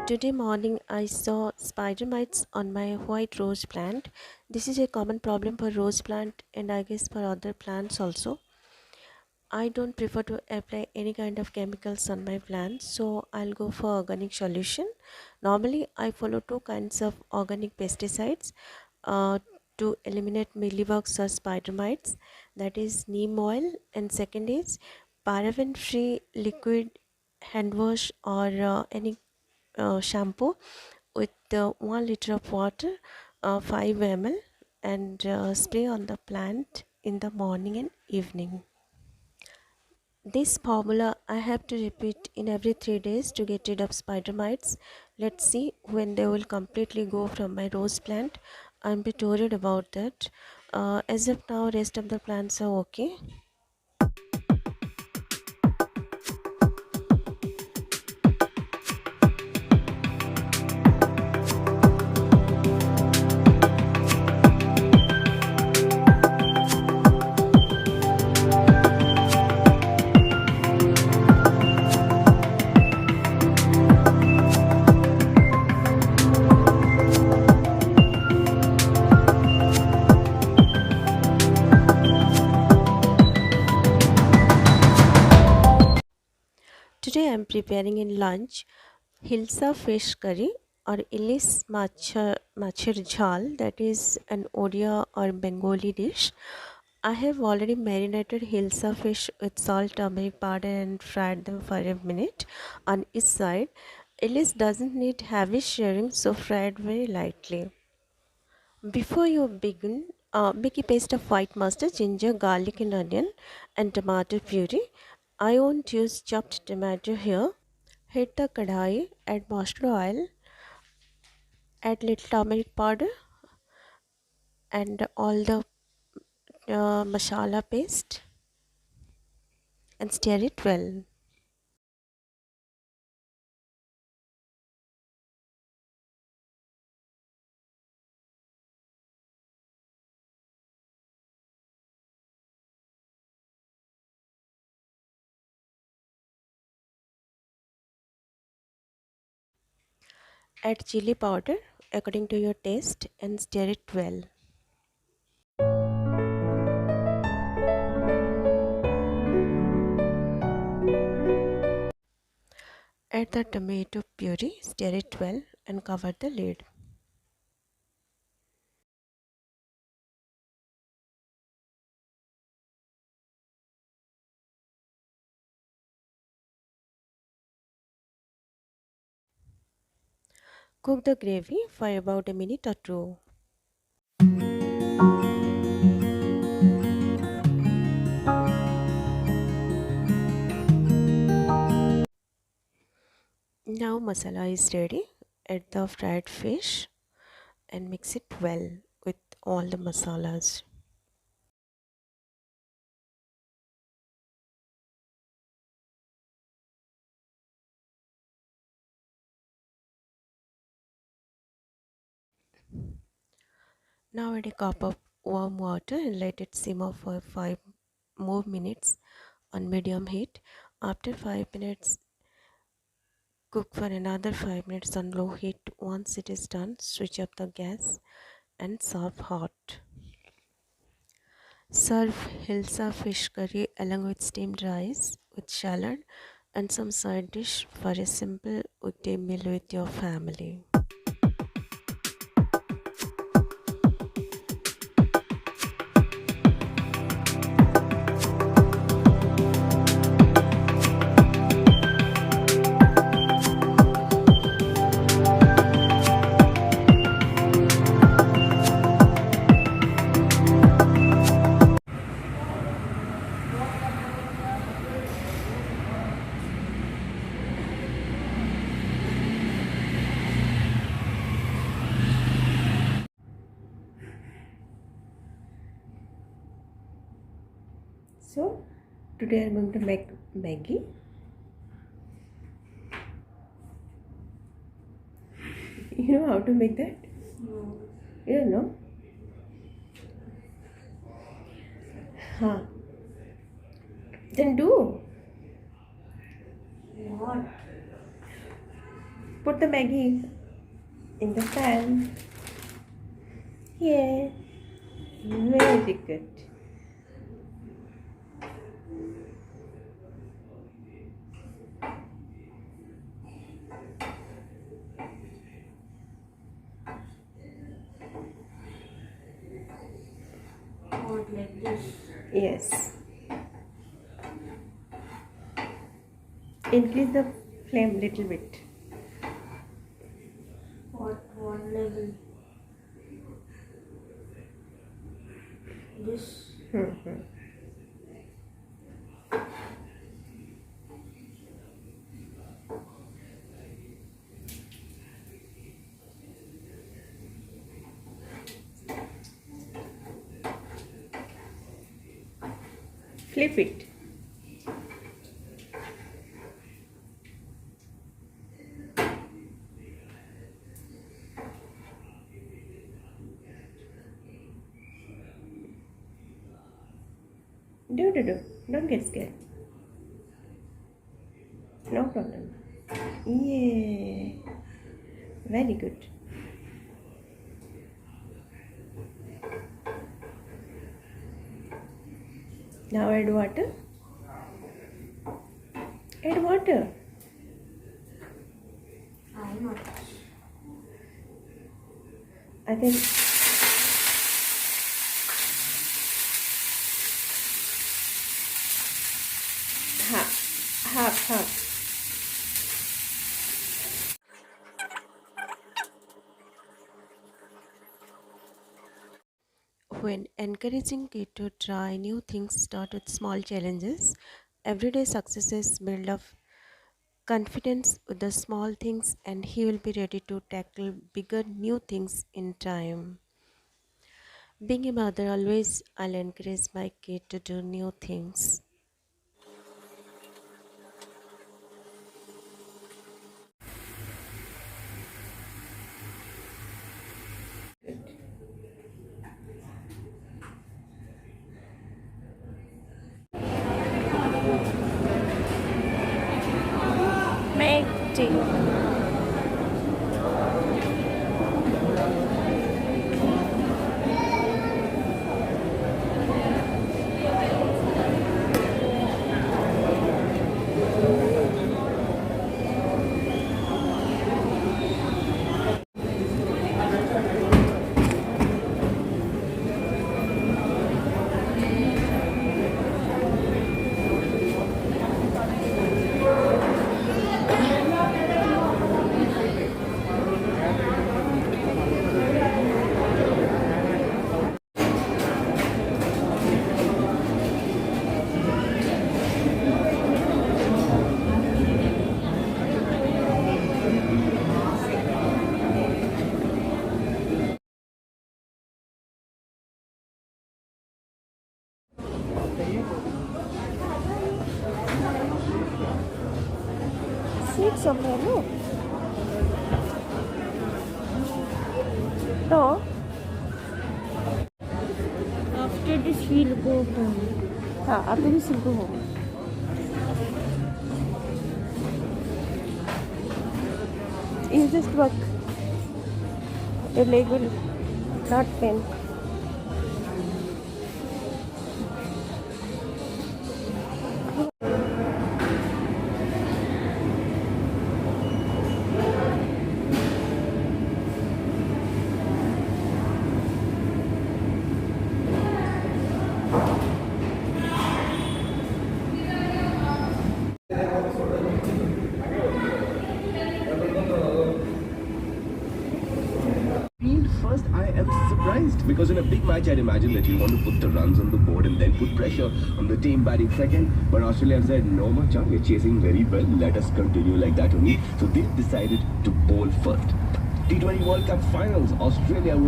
Today morning I saw spider mites on my white rose plant. This is a common problem for rose plant and I guess for other plants also. I don't prefer to apply any kind of chemicals on my plants, so I'll go for organic solution. Normally I follow two kinds of organic pesticides uh, to eliminate mealybugs or spider mites, that is neem oil, and second is paraben free liquid hand wash or any shampoo with 1 liter of water, 5 ml, and spray on the plant in the morning and evening. This formula I have to repeat in every 3 days to get rid of spider mites. Let's see when they will completely go from my rose plant. I'm a bit worried about that. As of now, rest of the plants are okay. Today I'm preparing in lunch Hilsa fish curry or Ilis machir jhal, that is an Odia or Bengali dish. I have already marinated Hilsa fish with salt, turmeric powder and fried them for a minute on each side. Ilis doesn't need heavy searing, so fry it very lightly. Before you begin, make a paste of white mustard, ginger, garlic and onion and tomato puree. I won't use chopped tomato here. Heat the kadai, add mustard oil, add little turmeric powder and all the masala paste and stir it well. Add chili powder according to your taste and stir it well. Add the tomato puree, stir it well and cover the lid. Cook the gravy for about a minute or two. Now masala is ready. Add the fried fish and mix it well with all the masalas. Now add a cup of warm water and let it simmer for 5 more minutes on medium heat. After 5 minutes, cook for another 5 minutes on low heat. Once it is done, switch up the gas and serve hot. Serve Hilsa fish curry along with steamed rice with shallot and some side dish for a simple weekday meal with your family. So today I'm going to make Maggie. You know how to make that? No. You don't know? Huh. Then do. What? Put the Maggie in the pan. Yeah, very good. What, like this? Yes. Increase the flame little bit. What level? This. Mm-hmm. Flip it. Do. Don't get scared. No problem. Yeah. Very good. Now add water. Add water. How much? I think half. When encouraging kids to try new things, start with small challenges. Everyday successes build up confidence with the small things, and he will be ready to tackle bigger new things in time. Being a mother, always I'll encourage my kid to do new things. Make tea. Sit somewhere, no? No. After this, we'll go home. After this, we'll go home. You just work. Your leg will not pain. First, I am surprised because in a big match, I'd imagine that you want to put the runs on the board and then put pressure on the team batting second. But Australia have said, no, Macha, we're chasing very well. Let us continue like that only. So they've decided to bowl first. T20 World Cup Finals, Australia will